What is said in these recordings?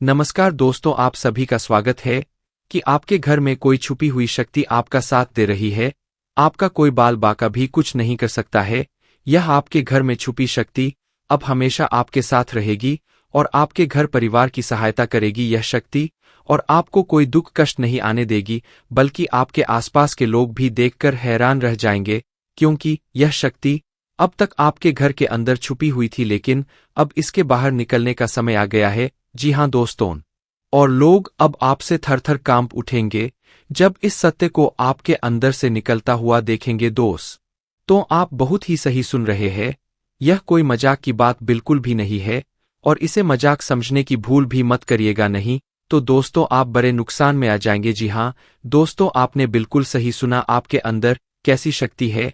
नमस्कार दोस्तों, आप सभी का स्वागत है कि आपके घर में कोई छुपी हुई शक्ति आपका साथ दे रही है। आपका कोई बाल बाका भी कुछ नहीं कर सकता है। यह आपके घर में छुपी शक्ति अब हमेशा आपके साथ रहेगी और आपके घर परिवार की सहायता करेगी। यह शक्ति और आपको कोई दुख कष्ट नहीं आने देगी, बल्कि आपके आसपास के लोग भी देखकर हैरान रह जाएंगे, क्योंकि यह शक्ति अब तक आपके घर के अंदर छुपी हुई थी, लेकिन अब इसके बाहर निकलने का समय आ गया है। जी हाँ दोस्तों, और लोग अब आपसे थर-थर कांप उठेंगे जब इस सत्य को आपके अंदर से निकलता हुआ देखेंगे। दोस्त, तो आप बहुत ही सही सुन रहे हैं। यह कोई मजाक की बात बिल्कुल भी नहीं है, और इसे मजाक समझने की भूल भी मत करिएगा, नहीं तो दोस्तों आप बड़े नुकसान में आ जाएंगे। जी हाँ दोस्तों, आपने बिल्कुल सही सुना। आपके अंदर कैसी शक्ति है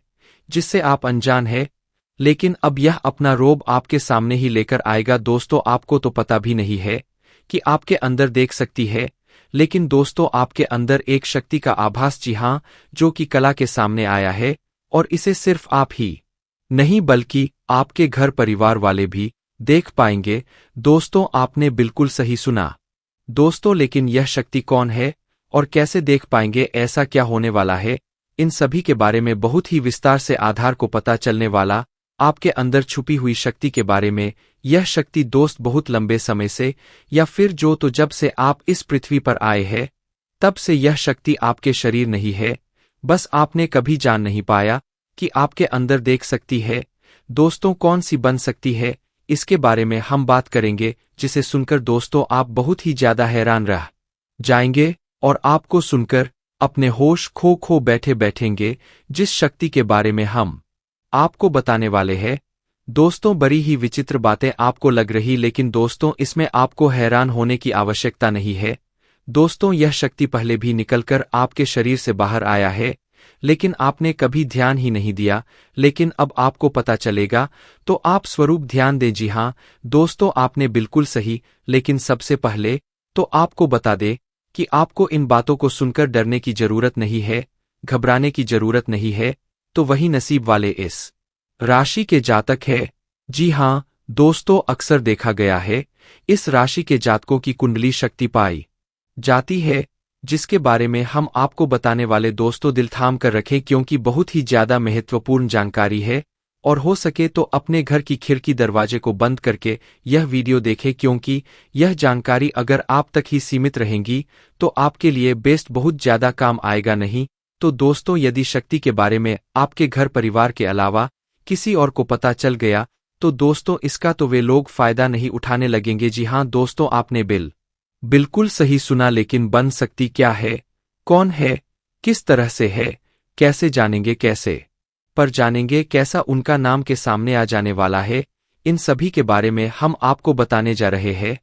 जिससे आप अनजान हैं, लेकिन अब यह अपना रोब आपके सामने ही लेकर आएगा। दोस्तों, आपको तो पता भी नहीं है कि आपके अंदर देख सकती है, लेकिन दोस्तों आपके अंदर एक शक्ति का आभास, जी हाँ, जो कि कला के सामने आया है, और इसे सिर्फ आप ही नहीं बल्कि आपके घर परिवार वाले भी देख पाएंगे। दोस्तों, आपने बिल्कुल सही सुना दोस्तों, लेकिन यह शक्ति कौन है और कैसे देख पाएंगे, ऐसा क्या होने वाला है, इन सभी के बारे में बहुत ही विस्तार से आधार को पता चलने वाला। आपके अंदर छुपी हुई शक्ति के बारे में। यह शक्ति दोस्त बहुत लंबे समय से, या फिर जो तो जब से आप इस पृथ्वी पर आए हैं तब से यह शक्ति आपके शरीर नहीं है, बस आपने कभी जान नहीं पाया कि आपके अंदर देख सकती है। दोस्तों, कौन सी बन सकती है, इसके बारे में हम बात करेंगे, जिसे सुनकर दोस्तों आप बहुत ही ज्यादा हैरान रह जाएंगे और आपको सुनकर अपने होश खो बैठे बैठेंगे। जिस शक्ति के बारे में हम आपको बताने वाले हैं दोस्तों, बड़ी ही विचित्र बातें आपको लग रही, लेकिन दोस्तों इसमें आपको हैरान होने की आवश्यकता नहीं है। दोस्तों, यह शक्ति पहले भी निकलकर आपके शरीर से बाहर आया है, लेकिन आपने कभी ध्यान ही नहीं दिया, लेकिन अब आपको पता चलेगा, तो आप स्वरूप ध्यान दें। जी हाँ दोस्तों, आपने बिल्कुल सही, लेकिन सबसे पहले तो आपको बता दे कि आपको इन बातों को सुनकर डरने की जरूरत नहीं है, घबराने की जरूरत नहीं है। तो वही नसीब वाले इस राशि के जातक है। जी हाँ दोस्तों, अक्सर देखा गया है इस राशि के जातकों की कुंडली शक्ति पाई जाती है, जिसके बारे में हम आपको बताने वाले। दोस्तों, दिल थाम कर रखें, क्योंकि बहुत ही ज्यादा महत्वपूर्ण जानकारी है, और हो सके तो अपने घर की खिड़की दरवाजे को बंद करके यह वीडियो देखें, क्योंकि यह जानकारी अगर आप तक ही सीमित रहेंगी तो आपके लिए बेस्ट बहुत ज्यादा काम आएगा। नहीं तो दोस्तों, यदि शक्ति के बारे में आपके घर परिवार के अलावा किसी और को पता चल गया, तो दोस्तों इसका तो वे लोग फायदा नहीं उठाने लगेंगे। जी हाँ दोस्तों, आपने बिल्कुल सही सुना, लेकिन बन सकती क्या है, कौन है, किस तरह से है, कैसे जानेंगे, कैसे पर जानेंगे, कैसा उनका नाम के सामने आ जाने वाला है, इन सभी के बारे में हम आपको बताने जा रहे हैं।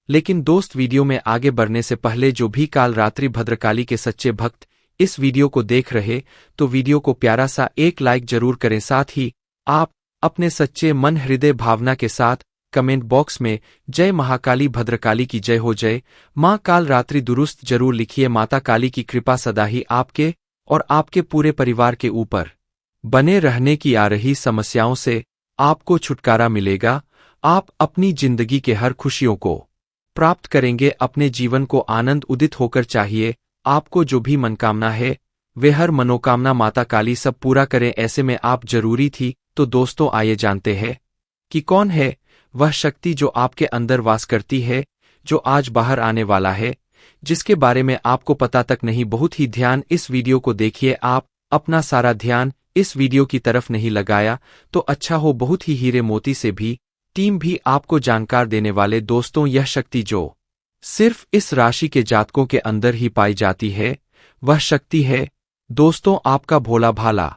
लेकिन दोस्त, वीडियो में आगे बढ़ने से पहले जो भी काल रात्रि भद्रकाली के सच्चे भक्त इस वीडियो को देख रहे, तो वीडियो को प्यारा सा एक लाइक जरूर करें। साथ ही आप अपने सच्चे मन हृदय भावना के साथ कमेंट बॉक्स में जय महाकाली भद्रकाली की जय हो, जय माँ काल रात्रि दुरुस्त जरूर लिखिए। माता काली की कृपा सदा ही आपके और आपके पूरे परिवार के ऊपर बने रहने की। आ रही समस्याओं से आपको छुटकारा मिलेगा, आप अपनी जिंदगी के हर खुशियों को प्राप्त करेंगे, अपने जीवन को आनंद उदित होकर चाहिए। आपको जो भी मनकामना है वे हर मनोकामना माता काली सब पूरा करें, ऐसे में आप जरूरी थी। तो दोस्तों, आइए जानते हैं कि कौन है वह शक्ति जो आपके अंदर वास करती है, जो आज बाहर आने वाला है, जिसके बारे में आपको पता तक नहीं। बहुत ही ध्यान इस वीडियो को देखिए। आप अपना सारा ध्यान इस वीडियो की तरफ नहीं लगाया तो अच्छा हो, बहुत ही हीरे मोती से भी टीम भी आपको जानकार देने वाले। दोस्तों, यह शक्ति जो सिर्फ इस राशि के जातकों के अंदर ही पाई जाती है, वह शक्ति है दोस्तों आपका भोला भाला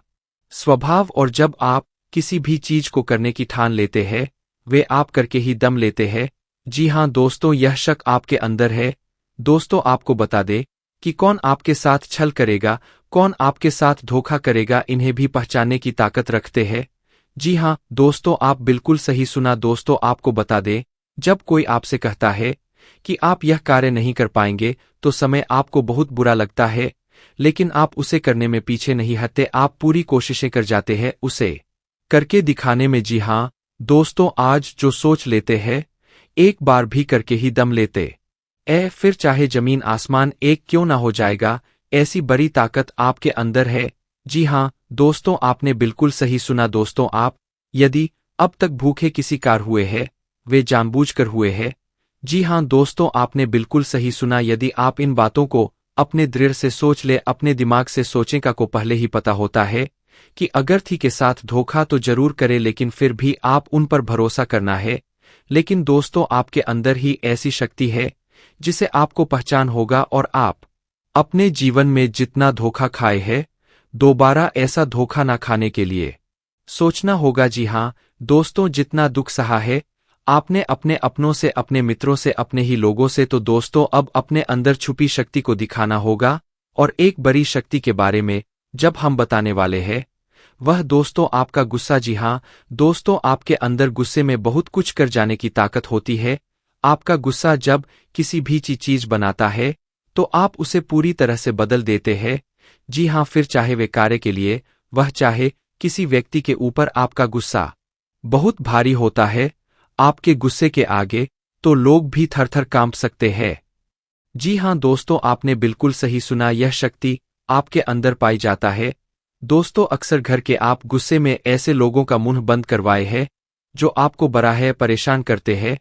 स्वभाव। और जब आप किसी भी चीज को करने की ठान लेते हैं, वे आप करके ही दम लेते हैं। जी हाँ दोस्तों, यह शक आपके अंदर है। दोस्तों, आपको बता दे कि कौन आपके साथ छल करेगा, कौन आपके साथ धोखा करेगा, इन्हें भी पहचानने की ताकत रखते हैं। जी हाँ दोस्तों, आप बिल्कुल सही सुना। दोस्तों, आपको बता दे, जब कोई आपसे कहता है कि आप यह कार्य नहीं कर पाएंगे, तो समय आपको बहुत बुरा लगता है, लेकिन आप उसे करने में पीछे नहीं हटते, आप पूरी कोशिशें कर जाते हैं उसे करके दिखाने में। जी हाँ दोस्तों, आज जो सोच लेते हैं एक बार भी करके ही दम लेते फिर चाहे जमीन आसमान एक क्यों ना हो जाएगा, ऐसी बड़ी ताकत आपके अंदर है। जी हाँ दोस्तों, आपने बिल्कुल सही सुना दोस्तों। आप यदि अब तक भूखे किसी कार हुए हैं, वे जानबूझकर हुए हैं। जी हाँ दोस्तों, आपने बिल्कुल सही सुना। यदि आप इन बातों को अपने दृढ़ से सोच ले, अपने दिमाग से सोचें का को पहले ही पता होता है कि अगर थी के साथ धोखा तो जरूर करे, लेकिन फिर भी आप उन पर भरोसा करना है। लेकिन दोस्तों, आपके अंदर ही ऐसी शक्ति है जिसे आपको पहचान होगा, और आप अपने जीवन में जितना धोखा खाए है, दोबारा ऐसा धोखा ना खाने के लिए सोचना होगा। जी हाँ दोस्तों, जितना दुख सहा है आपने अपने अपनों से, अपने मित्रों से, अपने ही लोगों से, तो दोस्तों अब अपने अंदर छुपी शक्ति को दिखाना होगा। और एक बड़ी शक्ति के बारे में जब हम बताने वाले हैं, वह दोस्तों आपका गुस्सा। जी हाँ दोस्तों, आपके अंदर गुस्से में बहुत कुछ कर जाने की ताकत होती है। आपका गुस्सा जब किसी भी चीज बनाता है तो आप उसे पूरी तरह से बदल देते हैं। जी हाँ, फिर चाहे वे कार्य के लिए, वह चाहे किसी व्यक्ति के ऊपर, आपका गुस्सा बहुत भारी होता है। आपके गुस्से के आगे तो लोग भी थर-थर कांप सकते हैं। जी हाँ दोस्तों, आपने बिल्कुल सही सुना, यह शक्ति आपके अंदर पाई जाता है। दोस्तों, अक्सर घर के आप गुस्से में ऐसे लोगों का मुंह बंद करवाए हैं जो आपको बराह परेशान करते हैं।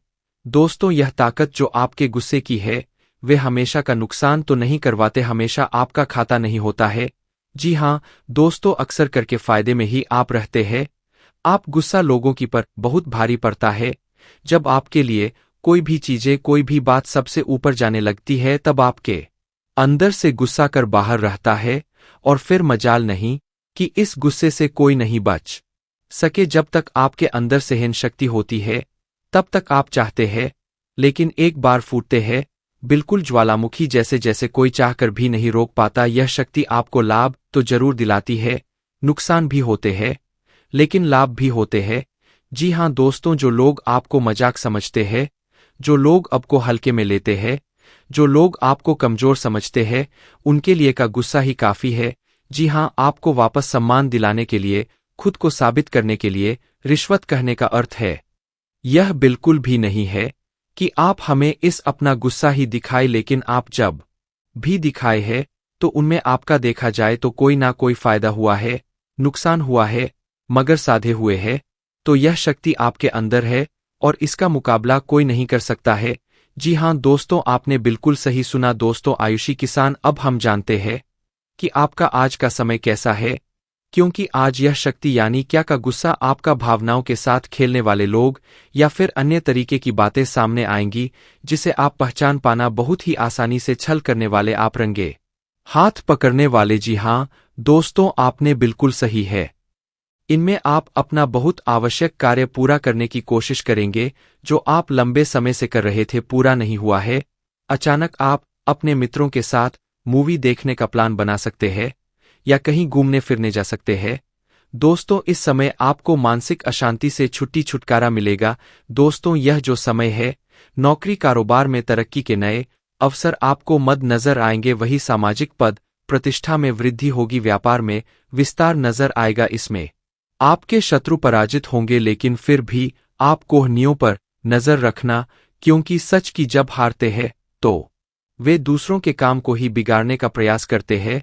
दोस्तों, यह ताकत जो आपके गुस्से की है, वे हमेशा का नुकसान तो नहीं करवाते, हमेशा आपका खाता नहीं होता है। जी हाँ दोस्तों, अक्सर करके फायदे में ही आप रहते हैं। आप गुस्सा लोगों की पर बहुत भारी पड़ता है। जब आपके लिए कोई भी चीजें, कोई भी बात सबसे ऊपर जाने लगती है, तब आपके अंदर से गुस्सा कर बाहर रहता है, और फिर मजाल नहीं कि इस गुस्से से कोई नहीं बच सके। जब तक आपके अंदर सहन शक्ति होती है, तब तक आप चाहते हैं, लेकिन एक बार फूटते हैं, बिल्कुल ज्वालामुखी जैसे, जैसे कोई चाहकर भी नहीं रोक पाता। यह शक्ति आपको लाभ तो जरूर दिलाती है, नुकसान भी होते हैं, लेकिन लाभ भी होते हैं। जी हाँ दोस्तों, जो लोग आपको मजाक समझते हैं, जो लोग आपको हल्के में लेते हैं, जो लोग आपको कमजोर समझते हैं, उनके लिए का गुस्सा ही काफी है। जी हाँ, आपको वापस सम्मान दिलाने के लिए, खुद को साबित करने के लिए रिश्वत कहने का अर्थ है। यह बिल्कुल भी नहीं है कि आप हमें इस अपना गुस्सा ही दिखाए, लेकिन आप जब भी दिखाए है तो उनमें आपका देखा जाए तो कोई ना कोई फायदा हुआ है, नुकसान हुआ है, मगर साधे हुए है। तो यह शक्ति आपके अंदर है और इसका मुकाबला कोई नहीं कर सकता है। जी हाँ दोस्तों, आपने बिल्कुल सही सुना। दोस्तों आयुषी किसान, अब हम जानते हैं कि आपका आज का समय कैसा है, क्योंकि आज यह शक्ति यानी क्या का गुस्सा, आपका भावनाओं के साथ खेलने वाले लोग या फिर अन्य तरीके की बातें सामने आएंगी जिसे आप पहचान पाना बहुत ही आसानी से। छल करने वाले, आप रंगे हाथ पकड़ने वाले। जी हाँ दोस्तों, आपने बिल्कुल सही है। इनमें आप अपना बहुत आवश्यक कार्य पूरा करने की कोशिश करेंगे जो आप लंबे समय से कर रहे थे, पूरा नहीं हुआ है। अचानक आप अपने मित्रों के साथ मूवी देखने का प्लान बना सकते हैं या कहीं घूमने फिरने जा सकते हैं। दोस्तों, इस समय आपको मानसिक अशांति से छुटकारा मिलेगा। दोस्तों, यह जो समय है, नौकरी कारोबार में तरक्की के नए अवसर आपको मद नजर आएंगे, वही सामाजिक पद प्रतिष्ठा में वृद्धि होगी, व्यापार में विस्तार नजर आएगा। इसमें आपके शत्रु पराजित होंगे, लेकिन फिर भी आप कोहनियों पर नजर रखना, क्योंकि सच की जब हारते हैं तो वे दूसरों के काम को ही बिगाड़ने का प्रयास करते हैं।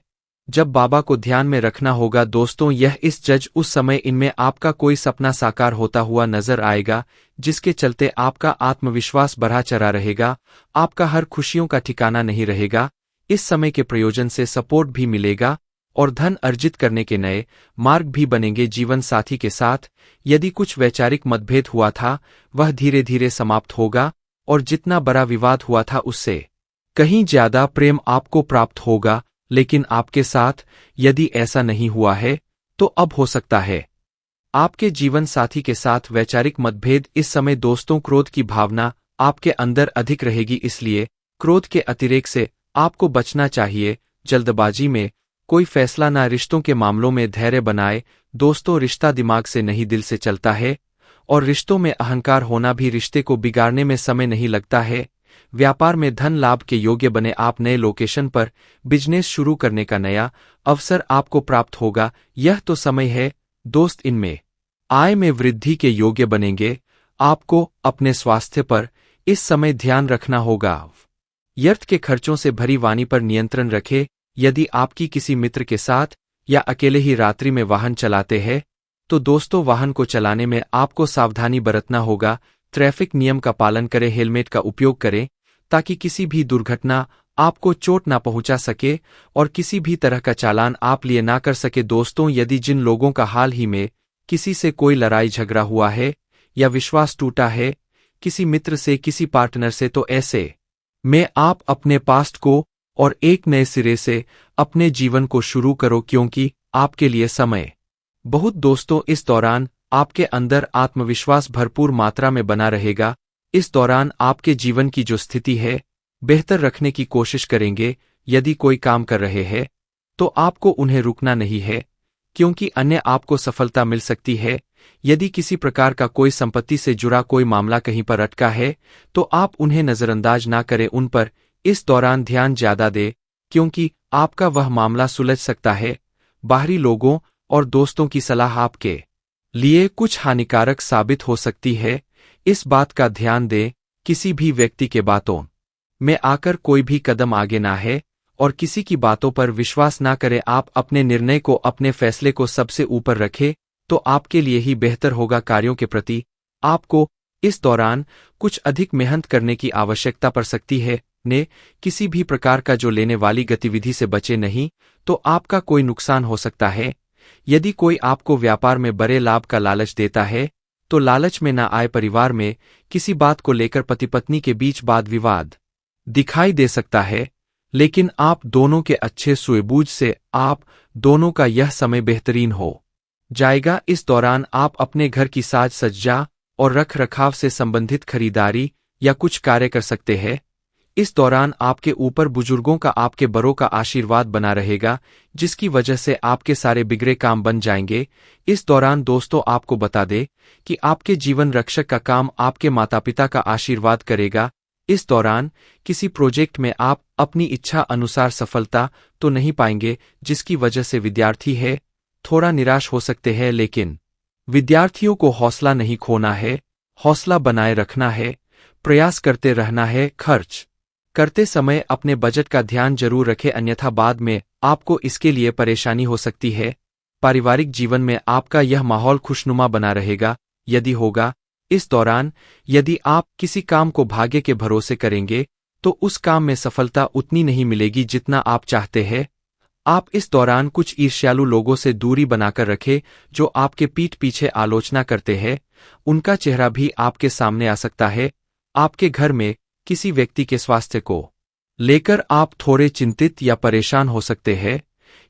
जब बाबा को ध्यान में रखना होगा। दोस्तों, यह इस जज उस समय इनमें आपका कोई सपना साकार होता हुआ नजर आएगा, जिसके चलते आपका आत्मविश्वास बढ़ा चढ़ा रहेगा, आपका हर खुशियों का ठिकाना नहीं रहेगा। इस समय के प्रयोजन से सपोर्ट भी मिलेगा और धन अर्जित करने के नए मार्ग भी बनेंगे। जीवन साथी के साथ यदि कुछ वैचारिक मतभेद हुआ था, वह धीरे धीरे समाप्त होगा, और जितना बड़ा विवाद हुआ था उससे कहीं ज्यादा प्रेम आपको प्राप्त होगा। लेकिन आपके साथ यदि ऐसा नहीं हुआ है तो अब हो सकता है आपके जीवन साथी के साथ वैचारिक मतभेद। इस समय दोस्तों, क्रोध की भावना आपके अंदर अधिक रहेगी, इसलिए क्रोध के अतिरेक से आपको बचना चाहिए। जल्दबाजी में कोई फैसला ना, रिश्तों के मामलों में धैर्य बनाए। दोस्तों, रिश्ता दिमाग से नहीं दिल से चलता है, और रिश्तों में अहंकार होना भी रिश्ते को बिगाड़ने में समय नहीं लगता है। व्यापार में धन लाभ के योग्य बने, आप नए लोकेशन पर बिजनेस शुरू करने का नया अवसर आपको प्राप्त होगा। यह तो समय है दोस्त, इनमें आय में वृद्धि के योग्य बनेंगे। आपको अपने स्वास्थ्य पर इस समय ध्यान रखना होगा। व्यर्थ के खर्चों से भरी वाणी पर नियंत्रण रखें। यदि आपकी किसी मित्र के साथ या अकेले ही रात्रि में वाहन चलाते हैं तो दोस्तों वाहन को चलाने में आपको सावधानी बरतना होगा। ट्रैफिक नियम का पालन करें, हेलमेट का उपयोग करें ताकि किसी भी दुर्घटना आपको चोट ना पहुंचा सके और किसी भी तरह का चालान आप लिए ना कर सके। दोस्तों, यदि जिन लोगों का हाल ही में किसी से कोई लड़ाई झगड़ा हुआ है या विश्वास टूटा है किसी मित्र से, किसी पार्टनर से, तो ऐसे में आप अपने पास्ट को और एक नए सिरे से अपने जीवन को शुरू करो क्योंकि आपके लिए समय बहुत दोस्तों इस दौरान आपके अंदर आत्मविश्वास भरपूर मात्रा में बना रहेगा। इस दौरान आपके जीवन की जो स्थिति है बेहतर रखने की कोशिश करेंगे। यदि कोई काम कर रहे हैं तो आपको उन्हें रुकना नहीं है क्योंकि अन्य आपको सफलता मिल सकती है। यदि किसी प्रकार का कोई संपत्ति से जुड़ा कोई मामला कहीं पर अटका है तो आप उन्हें नजरअंदाज ना करें, उन पर इस दौरान ध्यान ज्यादा दें क्योंकि आपका वह मामला सुलझ सकता है। बाहरी लोगों और दोस्तों की सलाह आपके लिए कुछ हानिकारक साबित हो सकती है। इस बात का ध्यान दें किसी भी व्यक्ति के बातों में आकर कोई भी कदम आगे ना है और किसी की बातों पर विश्वास ना करें। आप अपने निर्णय को, अपने फैसले को सबसे ऊपर रखें तो आपके लिए ही बेहतर होगा। कार्यों के प्रति आपको इस दौरान कुछ अधिक मेहनत करने की आवश्यकता पड़ सकती है। ने किसी भी प्रकार का जो लेने वाली गतिविधि से बचे नहीं तो आपका कोई नुकसान हो सकता है। यदि कोई आपको व्यापार में बड़े लाभ का लालच देता है तो लालच में ना आए। परिवार में किसी बात को लेकर पति पत्नी के बीच वाद विवाद दिखाई दे सकता है, लेकिन आप दोनों के अच्छे सूझबूझ से आप दोनों का यह समय बेहतरीन हो जाएगा। इस दौरान आप अपने घर की साज सज्जा और रख रखाव से संबंधित खरीदारी या कुछ कार्य कर सकते हैं। इस दौरान आपके ऊपर बुजुर्गों का, आपके बड़ों का आशीर्वाद बना रहेगा जिसकी वजह से आपके सारे बिगड़े काम बन जाएंगे। इस दौरान दोस्तों आपको बता दे कि आपके जीवन रक्षक का काम आपके माता पिता का आशीर्वाद करेगा। इस दौरान किसी प्रोजेक्ट में आप अपनी इच्छा अनुसार सफलता तो नहीं पाएंगे जिसकी वजह से विद्यार्थी है थोड़ा निराश हो सकते हैं, लेकिन विद्यार्थियों को हौसला नहीं खोना है, हौसला बनाए रखना है, प्रयास करते रहना है। खर्च करते समय अपने बजट का ध्यान जरूर रखें, अन्यथा बाद में आपको इसके लिए परेशानी हो सकती है। पारिवारिक जीवन में आपका यह माहौल खुशनुमा बना रहेगा यदि होगा। इस दौरान यदि आप किसी काम को भाग्य के भरोसे करेंगे तो उस काम में सफलता उतनी नहीं मिलेगी जितना आप चाहते हैं। आप इस दौरान कुछ ईर्ष्यालु लोगों से दूरी बनाकर रखें जो आपके पीठ पीछे आलोचना करते हैं, उनका चेहरा भी आपके सामने आ सकता है। आपके घर में किसी व्यक्ति के स्वास्थ्य को लेकर आप थोड़े चिंतित या परेशान हो सकते हैं।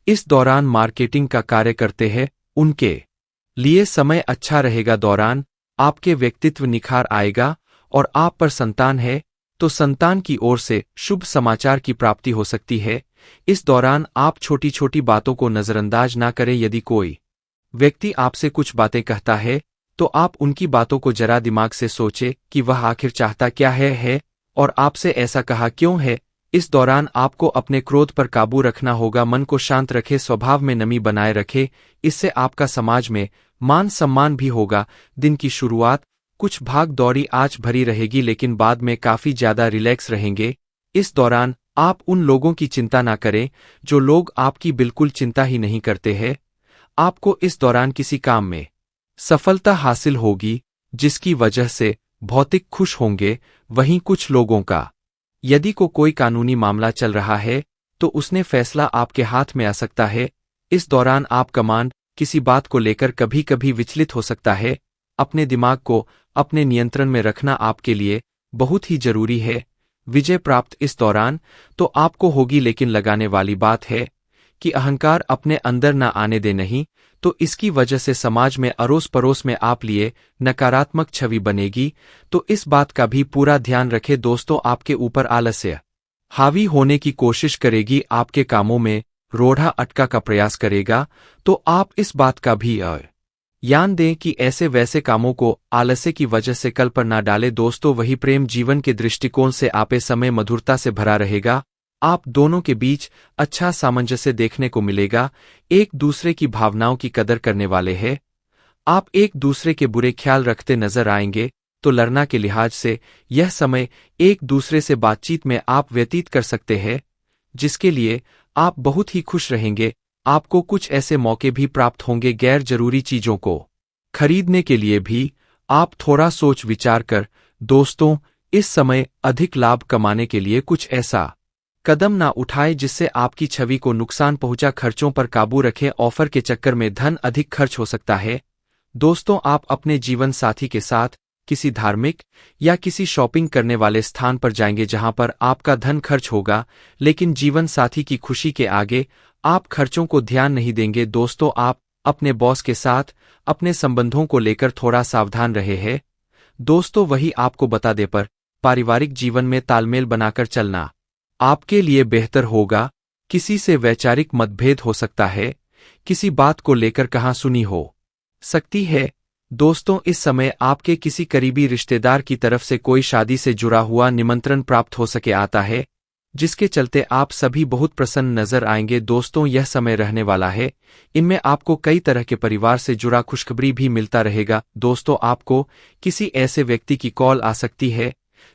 इस दौरान मार्केटिंग का कार्य करते हैं, उनके लिए समय अच्छा रहेगा। दौरान आपके व्यक्तित्व निखार आएगा और आप पर संतान है तो संतान की ओर से शुभ समाचार की प्राप्ति हो सकती है। इस दौरान आप छोटी छोटी बातों को नजरअंदाज ना करें। यदि कोई व्यक्ति आपसे कुछ बातें कहता है तो आप उनकी बातों को जरा दिमाग से सोचें कि वह आखिर चाहता क्या है और आपसे ऐसा कहा क्यों है। इस दौरान आपको अपने क्रोध पर काबू रखना होगा, मन को शांत रखें, स्वभाव में नमी बनाए रखें, इससे आपका समाज में मान सम्मान भी होगा। दिन की शुरुआत कुछ भाग दौड़ी आज भरी रहेगी लेकिन बाद में काफी ज्यादा रिलैक्स रहेंगे। इस दौरान आप उन लोगों की चिंता ना करें जो लोग आपकी बिल्कुल चिंता ही नहीं करते हैं। आपको इस दौरान किसी काम में सफलता हासिल होगी जिसकी वजह से भौतिक खुश होंगे। वहीं कुछ लोगों का यदि कोई कानूनी मामला चल रहा है तो उसने फैसला आपके हाथ में आ सकता है। इस दौरान आप कमांड किसी बात को लेकर कभी कभी विचलित हो सकता है। अपने दिमाग को अपने नियंत्रण में रखना आपके लिए बहुत ही जरूरी है। विजय प्राप्त इस दौरान तो आपको होगी, लेकिन लगाने वाली बात है कि अहंकार अपने अंदर न आने दे, नहीं तो इसकी वजह से समाज में अड़ोस पड़ोस में आप लिए नकारात्मक छवि बनेगी। तो इस बात का भी पूरा ध्यान रखें। दोस्तों, आपके ऊपर आलस्य हावी होने की कोशिश करेगी, आपके कामों में रोड़ा अटका का प्रयास करेगा, तो आप इस बात का भी ध्यान दें कि ऐसे वैसे कामों को आलस्य की वजह से कल पर ना डालें। दोस्तों, वही प्रेम जीवन के दृष्टिकोण से आपे समय मधुरता से भरा रहेगा। आप दोनों के बीच अच्छा सामंजस्य देखने को मिलेगा, एक दूसरे की भावनाओं की कदर करने वाले हैं। आप एक दूसरे के बुरे ख्याल रखते नजर आएंगे। तो लड़ना के लिहाज से यह समय एक दूसरे से बातचीत में आप व्यतीत कर सकते हैं, जिसके लिए आप बहुत ही खुश रहेंगे। आपको कुछ ऐसे मौके भी प्राप्त होंगे गैर जरूरी चीजों को खरीदने के लिए भी आप थोड़ा सोच विचार कर दोस्तों इस समय अधिक लाभ कमाने के लिए कुछ ऐसा कदम ना उठाए जिससे आपकी छवि को नुकसान पहुंचा। खर्चों पर काबू रखें, ऑफर के चक्कर में धन अधिक खर्च हो सकता है। दोस्तों आप अपने जीवन साथी के साथ किसी धार्मिक या किसी शॉपिंग करने वाले स्थान पर जाएंगे जहां पर आपका धन खर्च होगा, लेकिन जीवन साथी की खुशी के आगे आप खर्चों को ध्यान नहीं देंगे। दोस्तों आप अपने बॉस के साथ अपने संबंधों को लेकर थोड़ा सावधान रहे हैं। दोस्तों वही आपको बता दे पर पारिवारिक जीवन में तालमेल बनाकर चलना आपके लिए बेहतर होगा। किसी से वैचारिक मतभेद हो सकता है, किसी बात को लेकर कहासुनी हो सकती है। दोस्तों इस समय आपके किसी करीबी रिश्तेदार की तरफ से कोई शादी से जुड़ा हुआ निमंत्रण प्राप्त हो सके आता है, जिसके चलते आप सभी बहुत प्रसन्न नजर आएंगे। दोस्तों यह समय रहने वाला है, इनमें आपको कई तरह के परिवार से जुड़ा खुशखबरी भी मिलता रहेगा। दोस्तों आपको किसी ऐसे व्यक्ति की कॉल आ सकती है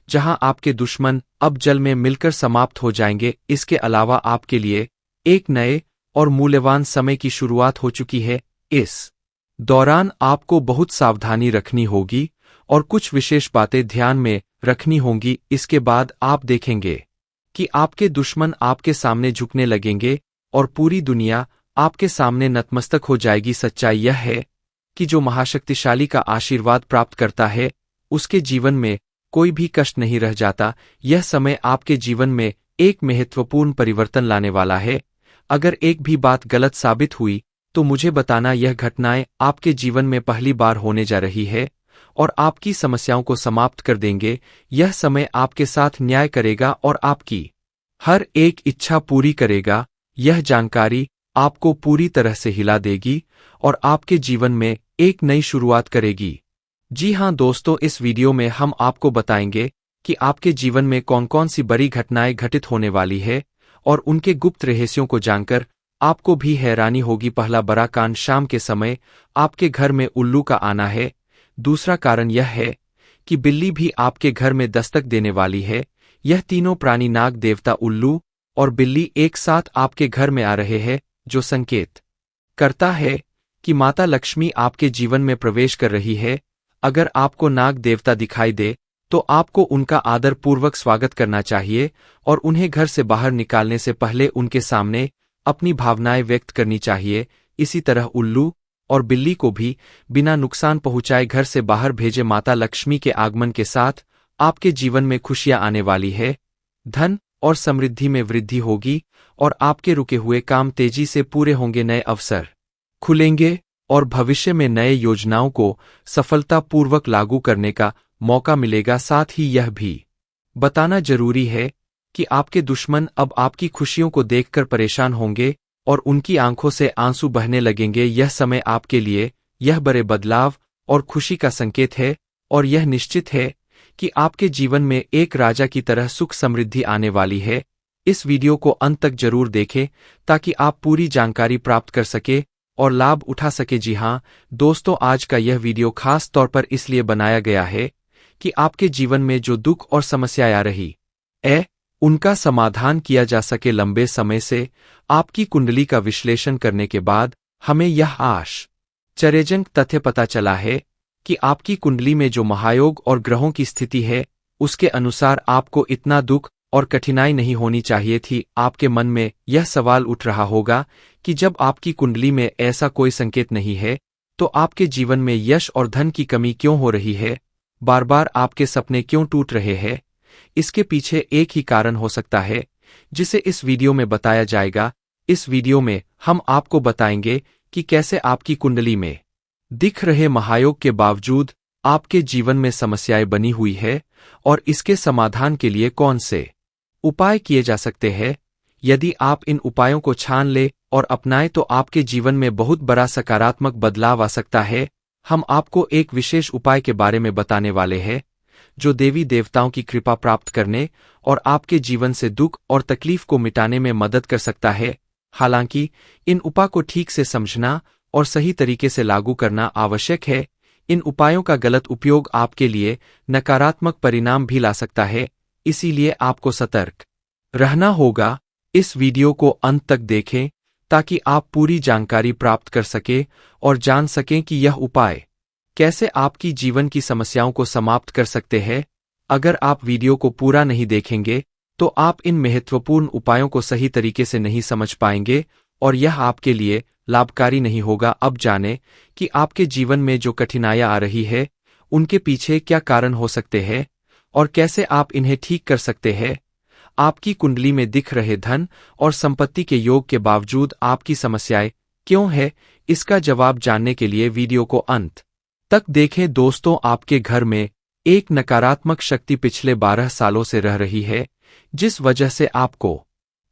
जहां आपके दुश्मन अब जल में मिलकर समाप्त हो जाएंगे। इसके अलावा आपके लिए एक नए और मूल्यवान समय की शुरुआत हो चुकी है। इस दौरान आपको बहुत सावधानी रखनी होगी और कुछ विशेष बातें ध्यान में रखनी होंगी। इसके बाद आप देखेंगे कि आपके दुश्मन आपके सामने झुकने लगेंगे और पूरी दुनिया आपके सामने नतमस्तक हो जाएगी। सच्चाई यह है कि जो महाशक्तिशाली का आशीर्वाद प्राप्त करता है उसके जीवन में कोई भी कष्ट नहीं रह जाता। यह समय आपके जीवन में एक महत्वपूर्ण परिवर्तन लाने वाला है। अगर एक भी बात गलत साबित हुई तो मुझे बताना। यह घटनाएं आपके जीवन में पहली बार होने जा रही है और आपकी समस्याओं को समाप्त कर देंगे। यह समय आपके साथ न्याय करेगा और आपकी हर एक इच्छा पूरी करेगा। यह जानकारी आपको पूरी तरह से हिला देगी और आपके जीवन में एक नई शुरुआत करेगी। जी हां दोस्तों, इस वीडियो में हम आपको बताएंगे कि आपके जीवन में कौन कौन सी बड़ी घटनाएं घटित होने वाली है और उनके गुप्त रहस्यों को जानकर आपको भी हैरानी होगी। पहला बड़ा कांड, शाम के समय आपके घर में उल्लू का आना है। दूसरा कारण यह है कि बिल्ली भी आपके घर में दस्तक देने वाली है। यह तीनों प्राणी नाग देवता उल्लू और बिल्ली एक साथ आपके घर में आ रहे हैं, जो संकेत करता है कि माता लक्ष्मी आपके जीवन में प्रवेश कर रही है। अगर आपको नाग देवता दिखाई दे तो आपको उनका आदर पूर्वक स्वागत करना चाहिए और उन्हें घर से बाहर निकालने से पहले उनके सामने अपनी भावनाएं व्यक्त करनी चाहिए। इसी तरह उल्लू और बिल्ली को भी बिना नुकसान पहुंचाए घर से बाहर भेजे। माता लक्ष्मी के आगमन के साथ आपके जीवन में खुशियां आने वाली है, धन और समृद्धि में वृद्धि होगी और आपके रुके हुए काम तेजी से पूरे होंगे। नए अवसर खुलेंगे और भविष्य में नए योजनाओं को सफलतापूर्वक लागू करने का मौका मिलेगा। साथ ही यह भी बताना जरूरी है कि आपके दुश्मन अब आपकी खुशियों को देखकर परेशान होंगे और उनकी आंखों से आंसू बहने लगेंगे। यह समय आपके लिए यह बड़े बदलाव और खुशी का संकेत है और यह निश्चित है कि आपके जीवन में एक राजा की तरह सुख समृद्धि आने वाली है। इस वीडियो को अंत तक जरूर देखें ताकि आप पूरी जानकारी प्राप्त कर सके और लाभ उठा सके। जी हाँ दोस्तों, आज का यह वीडियो खास तौर पर इसलिए बनाया गया है कि आपके जीवन में जो दुख और समस्याएं आ रही है उनका समाधान किया जा सके। लंबे समय से आपकी कुंडली का विश्लेषण करने के बाद हमें यह आश्चर्यजनक तथ्य पता चला है कि आपकी कुंडली में जो महायोग और ग्रहों की स्थिति है उसके अनुसार आपको इतना दुख और कठिनाई नहीं होनी चाहिए थी। आपके मन में यह सवाल उठ रहा होगा कि जब आपकी कुंडली में ऐसा कोई संकेत नहीं है तो आपके जीवन में यश और धन की कमी क्यों हो रही है, बार बार आपके सपने क्यों टूट रहे हैं। इसके पीछे एक ही कारण हो सकता है जिसे इस वीडियो में बताया जाएगा। इस वीडियो में हम आपको बताएंगे कि कैसे आपकी कुंडली में दिख रहे महायोग के बावजूद आपके जीवन में समस्याएं बनी हुई है और इसके समाधान के लिए कौन से उपाय किए जा सकते हैं। यदि आप इन उपायों को छान ले और अपनाएं तो आपके जीवन में बहुत बड़ा सकारात्मक बदलाव आ सकता है। हम आपको एक विशेष उपाय के बारे में बताने वाले हैं जो देवी देवताओं की कृपा प्राप्त करने और आपके जीवन से दुख और तकलीफ को मिटाने में मदद कर सकता है। हालांकि इन उपाय को ठीक से समझना और सही तरीके से लागू करना आवश्यक है। इन उपायों का गलत उपयोग आपके लिए नकारात्मक परिणाम भी ला सकता है, इसीलिए आपको सतर्क रहना होगा। इस वीडियो को अंत तक देखें ताकि आप पूरी जानकारी प्राप्त कर सकें और जान सकें कि यह उपाय कैसे आपकी जीवन की समस्याओं को समाप्त कर सकते हैं। अगर आप वीडियो को पूरा नहीं देखेंगे तो आप इन महत्वपूर्ण उपायों को सही तरीके से नहीं समझ पाएंगे और यह आपके लिए लाभकारी नहीं होगा। अब जानें कि आपके जीवन में जो कठिनाइयां आ रही है उनके पीछे क्या कारण हो सकते हैं और कैसे आप इन्हें ठीक कर सकते हैं। आपकी कुंडली में दिख रहे धन और संपत्ति के योग के बावजूद आपकी समस्याएं क्यों है, इसका जवाब जानने के लिए वीडियो को अंत तक देखें। दोस्तों, आपके घर में एक नकारात्मक शक्ति पिछले 12 सालों से रह रही है, जिस वजह से आपको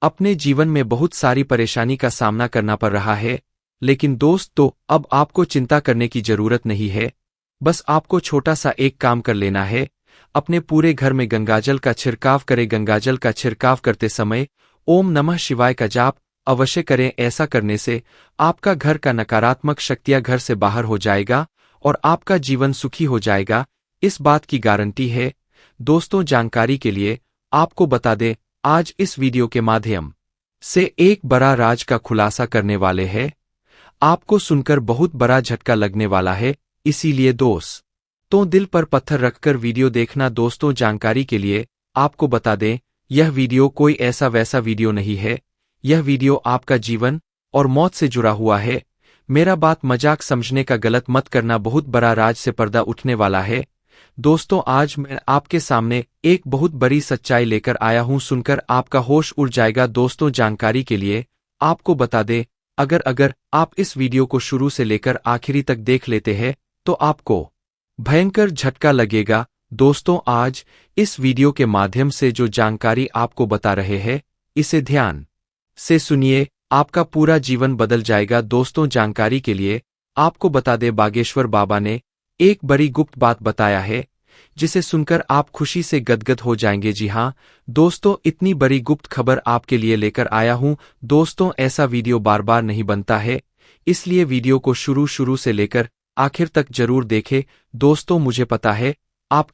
अपने जीवन में बहुत सारी परेशानी का सामना करना पड़ रहा है। लेकिन दोस्तों, अब आपको चिंता करने की जरूरत नहीं है। बस आपको छोटा सा एक काम कर लेना है, अपने पूरे घर में गंगाजल का छिड़काव करें। गंगाजल का छिड़काव करते समय ओम नमः शिवाय का जाप अवश्य करें। ऐसा करने से आपका घर का नकारात्मक शक्तियां घर से बाहर हो जाएगा और आपका जीवन सुखी हो जाएगा, इस बात की गारंटी है। दोस्तों, जानकारी के लिए आपको बता दें, आज इस वीडियो के माध्यम से एक बड़ा राज का खुलासा करने वाले हैं। आपको सुनकर बहुत बड़ा झटका लगने वाला है, इसीलिए दोस्तों दिल पर पत्थर रखकर वीडियो देखना। दोस्तों, जानकारी के लिए आपको बता दें, यह वीडियो कोई ऐसा वैसा वीडियो नहीं है। यह वीडियो आपका जीवन और मौत से जुड़ा हुआ है। मेरा बात मजाक समझने का गलत मत करना, बहुत बड़ा राज से पर्दा उठने वाला है। दोस्तों, आज मैं आपके सामने एक बहुत बड़ी सच्चाई लेकर आया हूं, सुनकर आपका होश उड़ जाएगा। दोस्तों, जानकारी के लिए आपको बता दें, अगर आप इस वीडियो को शुरू से लेकर आखिरी तक देख लेते हैं तो आपको भयंकर झटका लगेगा। दोस्तों, आज इस वीडियो के माध्यम से जो जानकारी आपको बता रहे हैं, इसे ध्यान से सुनिए, आपका पूरा जीवन बदल जाएगा। दोस्तों, जानकारी के लिए आपको बता दें, बागेश्वर बाबा ने एक बड़ी गुप्त बात बताया है, जिसे सुनकर आप खुशी से गदगद हो जाएंगे। जी हां दोस्तों, इतनी बड़ी गुप्त खबर आपके लिए लेकर आया हूं। दोस्तों, ऐसा वीडियो बार बार नहीं बनता है, इसलिए वीडियो को शुरू से लेकर आखिर तक जरूर देखें। दोस्तों, मुझे पता है